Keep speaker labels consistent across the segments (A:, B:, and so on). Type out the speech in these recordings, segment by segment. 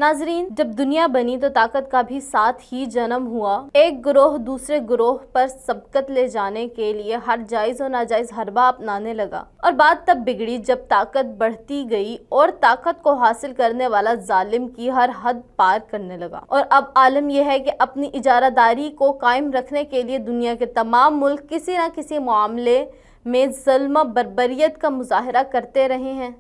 A: नाजरीन, जब दुनिया बनी तो ताकत का भी साथ ही जन्म हुआ। एक ग्रोह दूसरे ग्रोह पर सबकत ले जाने के लिए हर जायज और नाजायज हरबा अपनाने लगा, और बात तब बिगड़ी जब ताकत बढ़ती गई और ताकत को हासिल करने वाला जालिम की हर हद पार करने लगा। और अब आलम यह है कि अपनी इजारादारी को कायम रखने के लिए दुनिया के तमाम मुल्क किसी न किसी मामले में ज़ुल्म बर्बरियत का मुजाहरा करते रहे हैं।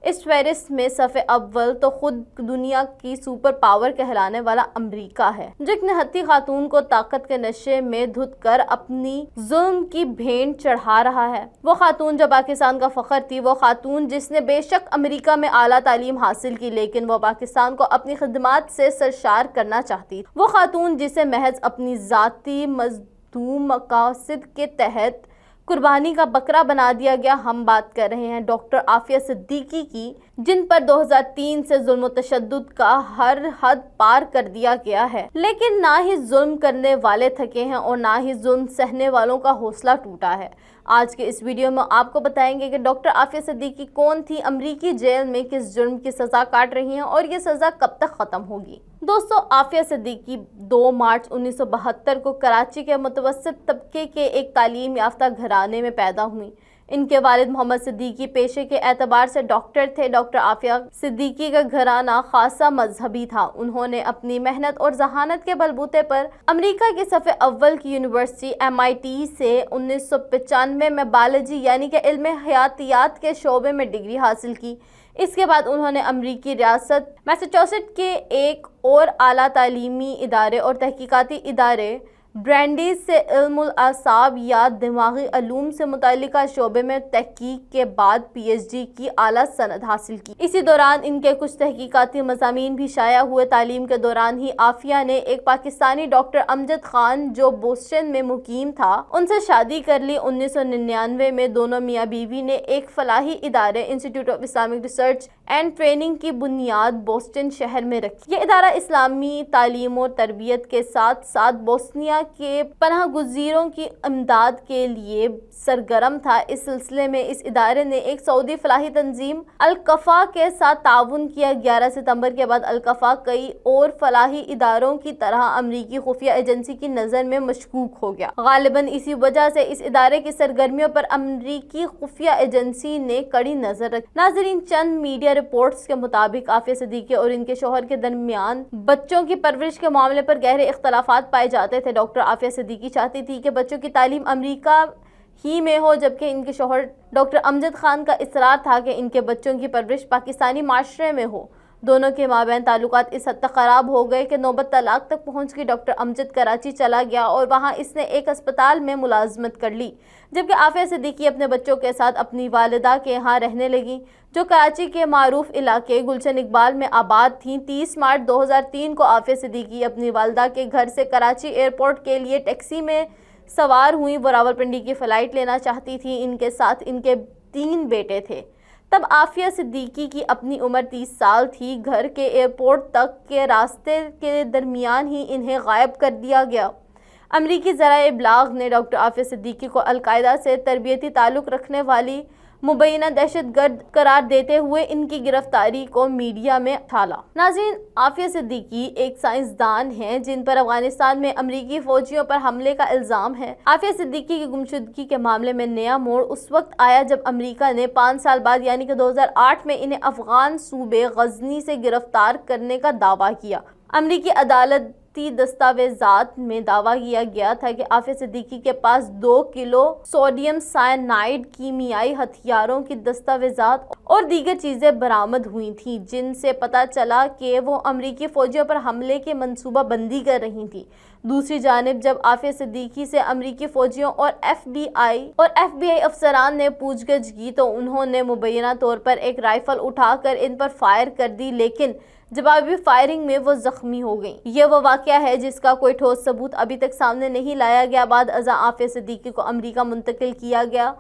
A: इस फहरिस्त में सफ़े अव्वल तो खुद दुनिया की सुपर पावर कहलाने वाला अमेरिका है, जो एक निहत्थी खातून को ताकत के नशे में धुत कर अपनी जुल्म की भेंट चढ़ा रहा है। वो खातून जो पाकिस्तान का फख्र थी, वो खातून जिसने बेशक अमेरिका में आला तालीम हासिल की, लेकिन वो पाकिस्तान को अपनी खिदमत से सरशार करना चाहती। वो खातून जिसे महज अपनी ज़ाती मज़दूम मकासद के तहत कुर्बानी का बकरा बना दिया गया। हम बात कर रहे हैं डॉक्टर आफिया सिद्दीकी की, जिन पर 2003 से जुल्म तशद्दुद का हर हद पार कर दिया गया है। लेकिन ना ही जुल्म करने वाले थके हैं और ना ही जुल्म सहने वालों का हौसला टूटा है। आज के इस वीडियो में आपको बताएंगे कि डॉक्टर आफिया सिद्दीकी कौन थी, अमरीकी जेल में किस जुर्म की सज़ा काट रही हैं और ये सज़ा कब तक ख़त्म होगी। दोस्तों, आफिया सिद्दीकी 2 मार्च 1972 को कराची के मुतवस्सित तबके के एक तालीम याफ्ता घराने में पैदा हुई। इनके वालिद मोहम्मद सिद्दीकी पेशे के एतबार से डॉक्टर थे। डॉक्टर आफिया सिद्दीकी का घराना खासा मजहबी था। उन्होंने अपनी मेहनत और जहानत के बलबूते पर अमेरिका की सफ़े अव्वल की यूनिवर्सिटी MIT से 1995 में बायोलॉजी यानी कि इल्म हयातियात के शोबे में डिग्री हासिल की। इसके बाद उन्होंने अमरीकी रियासत मैसाचुसेट्स के एक और आला तालीमी इदारे और तहकीकाती इदारे ब्रैंडीज से इल्मुल आसाब या दिमागी अलूम से मुतल्लिका शोबे में तहकीक के बाद PhD की आला सनद हासिल की। इसी दौरान इनके कुछ तहकीकाती मज़ामीन भी शाया हुए। तालीम के दौरान ही आफिया ने एक पाकिस्तानी डॉक्टर अमजद खान जो बोस्टन में मुकीम था, उनसे शादी कर ली। 1999 में दोनों मियाँ बीवी ने एक फलाही इदारे institute of Islamic research and training की बुनियाद बोस्टन शहर में रखी। ये इदारा इस्लामी तालीम और तरबियत के साथ साथ बोस्निया के पनाह गुज़ीरों की इमदाद के लिए सरगर्म था। इस सिलसिले में इस इदारे ने एक सऊदी फलाही तंजीम अल-कफ़ा के साथ ताउन किया। 11 सितंबर के बाद अल-कफ़ा कई और फलाही इदारों की तरह अमरीकी खुफिया एजेंसी की नज़र में मशकूक हो गया। गालिबन इसी वजह से इस इदारे की सरगर्मियों पर अमरीकी खुफिया एजेंसी ने कड़ी नजर रखी। नाज़रीन, चंद मीडिया रिपोर्ट्स के मुताबिक आफिया सिद्दीकी और इनके शौहर के दरमियान बच्चों की परवरिश के मामले पर गहरे इख्तलाफात पाए जाते थे। डॉक्टर आफिया सिद्दीकी चाहती थी कि बच्चों की तालीम अमेरिका ही में हो, जबकि इनके शौहर डॉक्टर अमजद खान का इसरार था कि इनके बच्चों की परवरिश पाकिस्तानी माशरे में हो। दोनों के माबैन ताल्लुकात इस हद तक ख़राब हो गए कि नौबत तलाक तक पहुंच गई। डॉक्टर अमजद कराची चला गया और वहां इसने एक अस्पताल में मुलाजमत कर ली, जबकि आफिया सिद्दीकी अपने बच्चों के साथ अपनी वालिदा के यहाँ रहने लगी, जो कराची के मारूफ इलाके गुलशन इकबाल में आबाद थीं। 30 मार्च 2003 को आफिया सिद्दीकी अपनी वालिदा के घर से कराची एयरपोर्ट के लिए टैक्सी में सवार हुई। वो रावलपिंडी की फ़्लाइट लेना चाहती थी। इनके साथ इनके 3 बेटे थे। तब आफिया सिद्दीकी की अपनी उम्र 30 साल थी। घर के एयरपोर्ट तक के रास्ते के दरमियान ही इन्हें गायब कर दिया गया। अमरीकी ज़राए इब्लाग ने डॉक्टर आफिया सिद्दीकी को अल-कायदा से तरबियती ताल्लुक़ रखने वाली मुबैना दहशतगर्द करार देते हुए इनकी गिरफ्तारी को मीडिया में ठाला। नाज़रीन, आफिया सिद्दीकी एक साइंसदान हैं जिन पर अफगानिस्तान में अमरीकी फौजियों पर हमले का इल्ज़ाम है। आफिया सिद्दीकी की गुमशुदगी के मामले में नया मोड़ उस वक्त आया जब अमरीका ने 5 साल बाद यानी कि 2008 में इन्हें अफगान सूबे गजनी से गिरफ्तार करने का दावा किया। अमरीकी अदालती दस्तावेजात में दावा किया गया था कि आफिया सिद्दीकी के पास 2 किलो सोडियम साइनाइड कीमियाई हथियारों की दस्तावेजात और दीगर चीज़ें बरामद हुई थीं, जिनसे पता चला कि वो अमरीकी फ़ौजियों पर हमले की मंसूबा बंदी कर रही थी। दूसरी जानिब जब आफिया सिद्दीकी से अमरीकी फ़ौजियों और FBI अफसरान ने पूछगछ की तो उन्होंने मुबैना तौर पर एक राइफ़ल उठाकर इन पर फायर कर दी, लेकिन जवाबी फायरिंग में वो जख्मी हो गई। ये वो वाक़या है जिसका कोई ठोस सबूत अभी तक सामने नहीं लाया गया। बाद अज़ा आफिया सिद्दीकी को अमरीका मुंतकिल किया गया।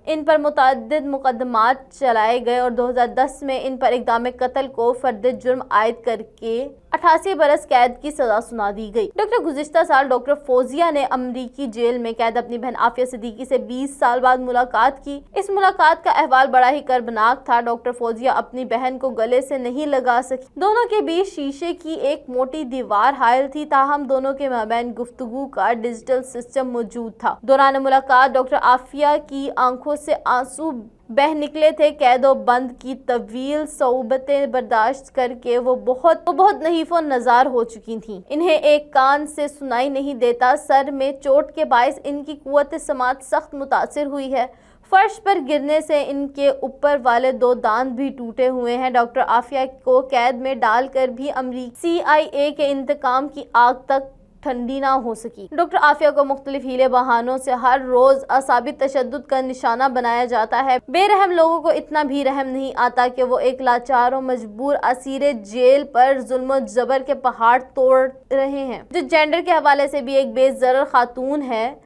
A: इन पर मुतअद्दिद मुकदमात चलाए गए और 2010 में इन पर इक़दाम कत्ल को फर्द जुर्म आयद करके 88 बरस कैद की सजा सुना दी गई। डॉक्टर गुज़िश्ता साल डॉक्टर फौजिया ने अमरीकी जेल में कैद अपनी बहन आफिया सिद्दीकी से 20 साल बाद मुलाकात की। इस मुलाकात का अहवाल बड़ा ही कर्बनाक था। डॉक्टर फौजिया अपनी बहन को गले से नहीं लगा सकी। दोनों के बीच शीशे की एक मोटी दीवार हायल थी, ताहम दोनों के माबैन गुफ्तगू का डिजिटल सिस्टम मौजूद था। दौरान मुलाकात डॉक्टर आफिया की आंखों से आंसू बह निकले थे। कैदो बंद की तवील सौबतें बर्दाश्त करके वो बहुत नहीफो नजार हो चुकी थीं। इन्हें एक कान से सुनाई नहीं देता। सर में चोट के बायस इनकी कुव्वत समात सख्त मुतासिर हुई है। फर्श पर गिरने से इनके ऊपर वाले 2 दांत भी टूटे हुए हैं। डॉक्टर आफिया को कैद में डालकर भी अमरीकी CIA के इंतकाम की आग तक ठंडी ना हो सकी। डॉक्टर आफिया को मुख्तलिफ हीले बहानों से हर रोज असाबी तशद्दुद का निशाना बनाया जाता है। बेरहम लोगों को इतना भी रहम नहीं आता कि वो एक लाचार और मजबूर असीरे जेल पर जुल्म जबर के पहाड़ तोड़ रहे हैं, जो जेंडर के हवाले से भी एक बेज़रर खातून है।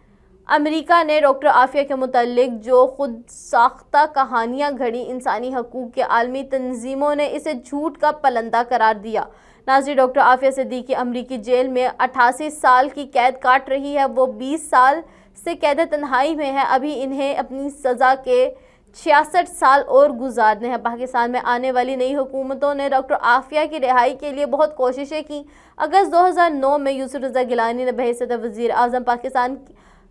A: अमेरिका ने डॉक्टर आफिया के मुतालिक जो खुद साख्ता कहानियाँ घड़ी, इंसानी हकूक़ के आलमी तंजीमों ने इसे झूठ का पलंदा करार दिया। नाज़रीन, डॉक्टर आफिया सिद्दीकी अमरीकी जेल में 88 साल की कैद काट रही है। वो 20 साल से कैद तन्हाई में है। अभी इन्हें अपनी सज़ा के 66 साल और गुजारने हैं। पाकिस्तान में आने वाली नई हुकूमतों ने डॉक्टर आफिया की रिहाई के लिए बहुत कोशिशें की। अगस्त 2009 में यूसुफ रज़ा गिलानी ने बहैसियत वज़ीर आज़म पाकिस्तान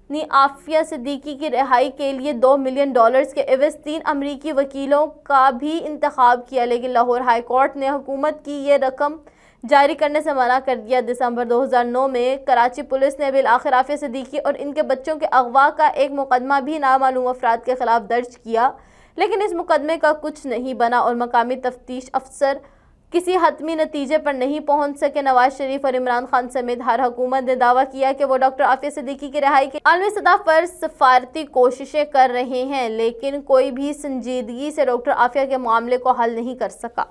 A: ने आफिया सिद्दीकी की रिहाई के लिए $2 मिलियन के एवज़ 3 अमरीकी वकीलों का भी इंतखाब किया, लेकिन लाहौर हाई कोर्ट ने हुकूमत की ये रकम जारी करने से मना कर दिया। दिसंबर 2009 में कराची पुलिस ने बिल आखिर आफिया सिद्दीकी और इनके बच्चों के अगवा का एक मुकदमा भी नामालूम अफराद के खिलाफ दर्ज किया, लेकिन इस मुकदमे का कुछ नहीं बना और मकामी तफ्तीश अफसर किसी हतमी नतीजे पर नहीं पहुंच सके। नवाज शरीफ और इमरान खान समेत हर हुकूमत ने दावा किया कि वो डॉक्टर आफिया सिद्दीकी की रिहाई के आलमी सतह पर सफारती कोशिशें कर रहे हैं, लेकिन कोई भी संजीदगी से डॉक्टर आफिया के मामले को हल नहीं कर सका।